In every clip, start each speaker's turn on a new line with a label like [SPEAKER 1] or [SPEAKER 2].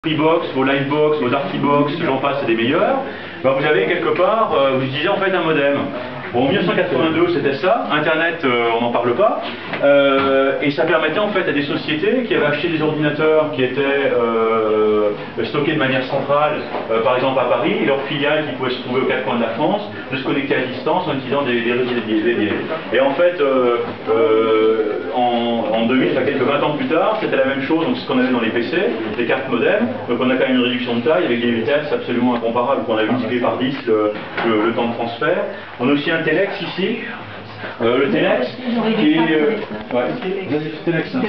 [SPEAKER 1] Freebox, vos Livebox, vos Artibox, j'en passe, c'est des meilleurs. Ben, vous avez quelque part, vous utilisez en fait un modem. Bon, en 1982, c'était ça. Internet, on n'en parle pas. Et ça permettait en fait à des sociétés qui avaient acheté des ordinateurs qui étaient stockés de manière centrale, par exemple à Paris, et leurs filiales qui pouvaient se trouver aux quatre coins de la France, de se connecter à distance en utilisant des réseaux dédiés. Et en fait, en 2000, enfin quelques 20 ans plus tard, c'était la même chose, donc ce qu'on avait dans les PC, les cartes modem. Donc on a quand même une réduction de taille avec des vitesses absolument incomparables. On a multiplié par 10 le temps de transfert. On a aussi un Telex ici. Le Telex, qui est Telex, hein,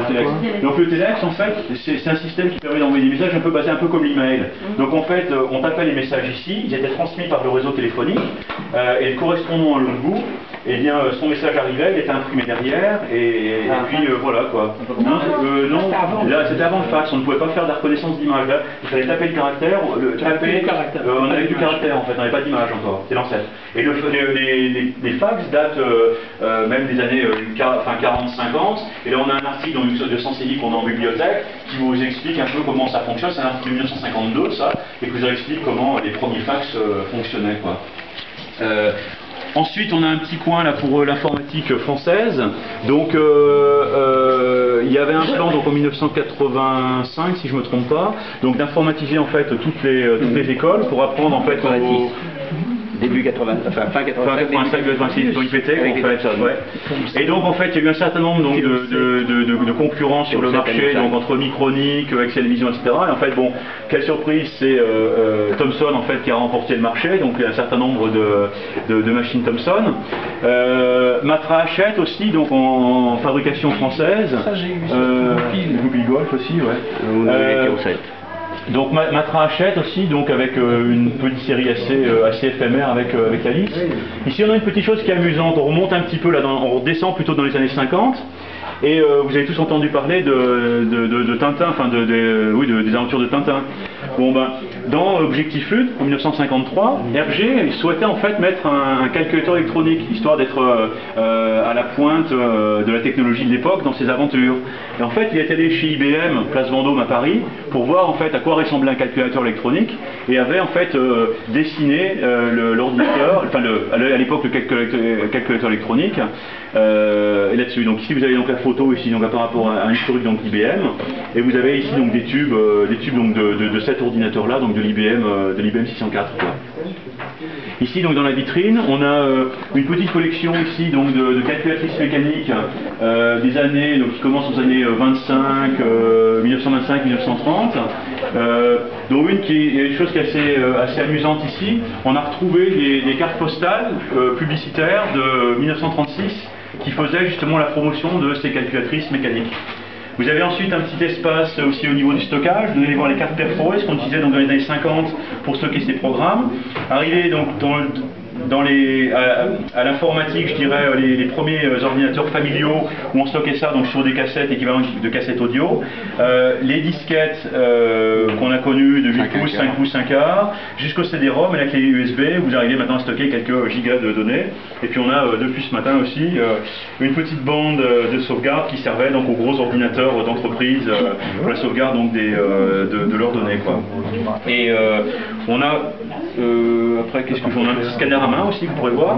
[SPEAKER 1] Telex. Donc le Telex, en fait, c'est un système qui permet d'envoyer des messages un peu basé un peu comme l'email. Donc en fait, on tapait les messages ici, ils étaient transmis par le réseau téléphonique, et le correspondant à l'autre bout, eh bien, son message arrivait, il était imprimé derrière, et puis voilà quoi. Non, là c'était avant le fax, on ne pouvait pas faire de la reconnaissance d'image. Là, il fallait taper le caractère, on avait du caractère en fait, on n'avait pas d'image encore, c'est l'ancêtre. Et les fax datent même des années 40-50, et là on a un article de Sensélie qu'on a en bibliothèque qui vous explique un peu comment ça fonctionne, c'est un article de 1952 ça, et qui vous explique comment les premiers fax fonctionnaient quoi. Ensuite, on a un petit coin là pour l'informatique française. Donc, il y avait un plan donc en 1985, si je me trompe pas, donc d'informatiser en fait toutes les écoles pour apprendre en fait
[SPEAKER 2] début 80, enfin fin 85,
[SPEAKER 1] 86, dans IPT, en fait. Ouais. Et donc en fait, il y a eu un certain nombre donc, de concurrents sur le marché, donc entre Micronic, Excel Vision, etc. Et en fait, bon, quelle surprise, c'est Thomson en fait qui a remporté le marché, donc il y a un certain nombre de machines Thomson. Matra Hachette aussi, donc en fabrication française.
[SPEAKER 3] Ça j'ai eu.
[SPEAKER 1] Goupil Golf aussi, ouais. Donc Matra Hachette aussi, donc avec une petite série assez éphémère avec Alice. Ici on a une petite chose qui est amusante, on remonte un petit peu là, on redescend plutôt dans les années 50. Et vous avez tous entendu parler de Tintin, enfin des aventures de Tintin. Bon ben, dans Objectif Lune, en 1953, Hergé souhaitait en fait mettre un calculateur électronique, histoire d'être à la pointe de la technologie de l'époque dans ses aventures. Et en fait, il est allé chez IBM, place Vendôme à Paris, pour voir en fait à quoi ressemblait un calculateur électronique, et avait en fait dessiné l'ordinateur, enfin à l'époque le calculateur électronique, là-dessus. Donc ici vous avez donc la photo ici donc par rapport à un historique donc IBM, et vous avez ici donc des tubes donc de cet ordinateur là, donc de l'IBM 604 quoi. Ici donc dans la vitrine on a une petite collection ici donc de calculatrices mécaniques des années donc qui commencent aux années 1925-1930. Donc il y a une chose qui est assez amusante ici, on a retrouvé des cartes postales publicitaires de 1936 qui faisaient justement la promotion de ces calculatrices mécaniques. Vous avez ensuite un petit espace aussi au niveau du stockage, vous allez voir les cartes perforées, ce qu'on utilisait donc dans les années 50 pour stocker ces programmes. Arrivé donc à l'informatique, je dirais, les premiers ordinateurs familiaux où on stockait ça donc sur des cassettes équivalent de cassettes audio, les disquettes qu'on a connues de 8 pouces, 5 pouces, 5 quart, jusqu'au CD-ROM et la clé USB, vous arrivez maintenant à stocker quelques gigas de données. Et puis on a depuis ce matin aussi une petite bande de sauvegarde qui servait donc aux gros ordinateurs d'entreprise pour la sauvegarde donc de leurs données quoi. Et on a après qu'est-ce que on a un petit scanner à main aussi, vous pourrez voir.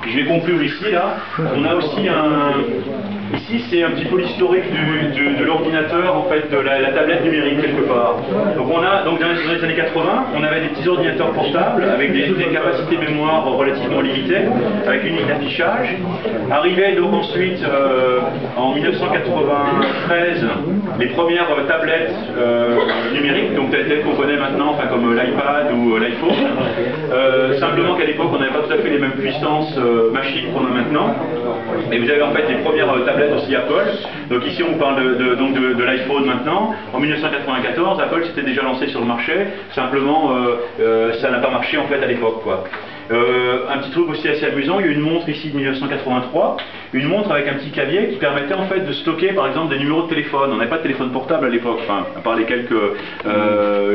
[SPEAKER 1] Je vais conclure ici là. On a aussi ici c'est un petit peu l'historique de l'ordinateur, en fait, de la tablette numérique quelque part. Donc on a, donc dans les années 80, on avait des petits ordinateurs portables avec des capacités mémoire relativement limitées, avec une ligne d'affichage. Arrivait donc ensuite en 1993 les premières tablettes numériques, donc telles qu'on connaît maintenant, enfin comme l'iPad ou l'iPhone. Simplement qu'à l'époque on n'avait pas tout à fait les mêmes puissances machines qu'on a maintenant. Et vous avez en fait les premières tablettes aussi Apple. Donc ici on parle de l'iPhone maintenant. En 1994, Apple s'était déjà lancé sur le marché. Simplement, ça n'a pas marché en fait à l'époque quoi. Un petit truc aussi assez amusant, il y a une montre ici de 1983, une montre avec un petit clavier qui permettait en fait de stocker par exemple des numéros de téléphone. On n'avait pas de téléphone portable à l'époque, enfin, à part les quelques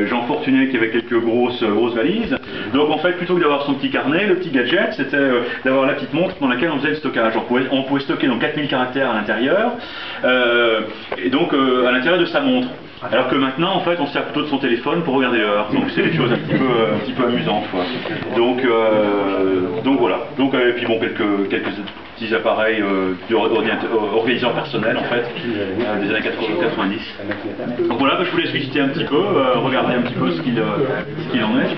[SPEAKER 1] gens fortunés qui avaient quelques grosses valises. Donc en fait, plutôt que d'avoir son petit carnet, le petit gadget, c'était d'avoir la petite montre dans laquelle on faisait le stockage. On pouvait stocker donc 4000 caractères à l'intérieur, et donc à l'intérieur de sa montre. Alors que maintenant, en fait, on se sert plutôt de son téléphone pour regarder l'heure. Donc c'est des choses un petit peu amusantes, quoi. Donc voilà. Donc et puis bon, quelques petits appareils organisateurs personnels, en fait, des années 90. Donc voilà, je vous laisse visiter un petit peu, regarder un petit peu ce qu'il en est.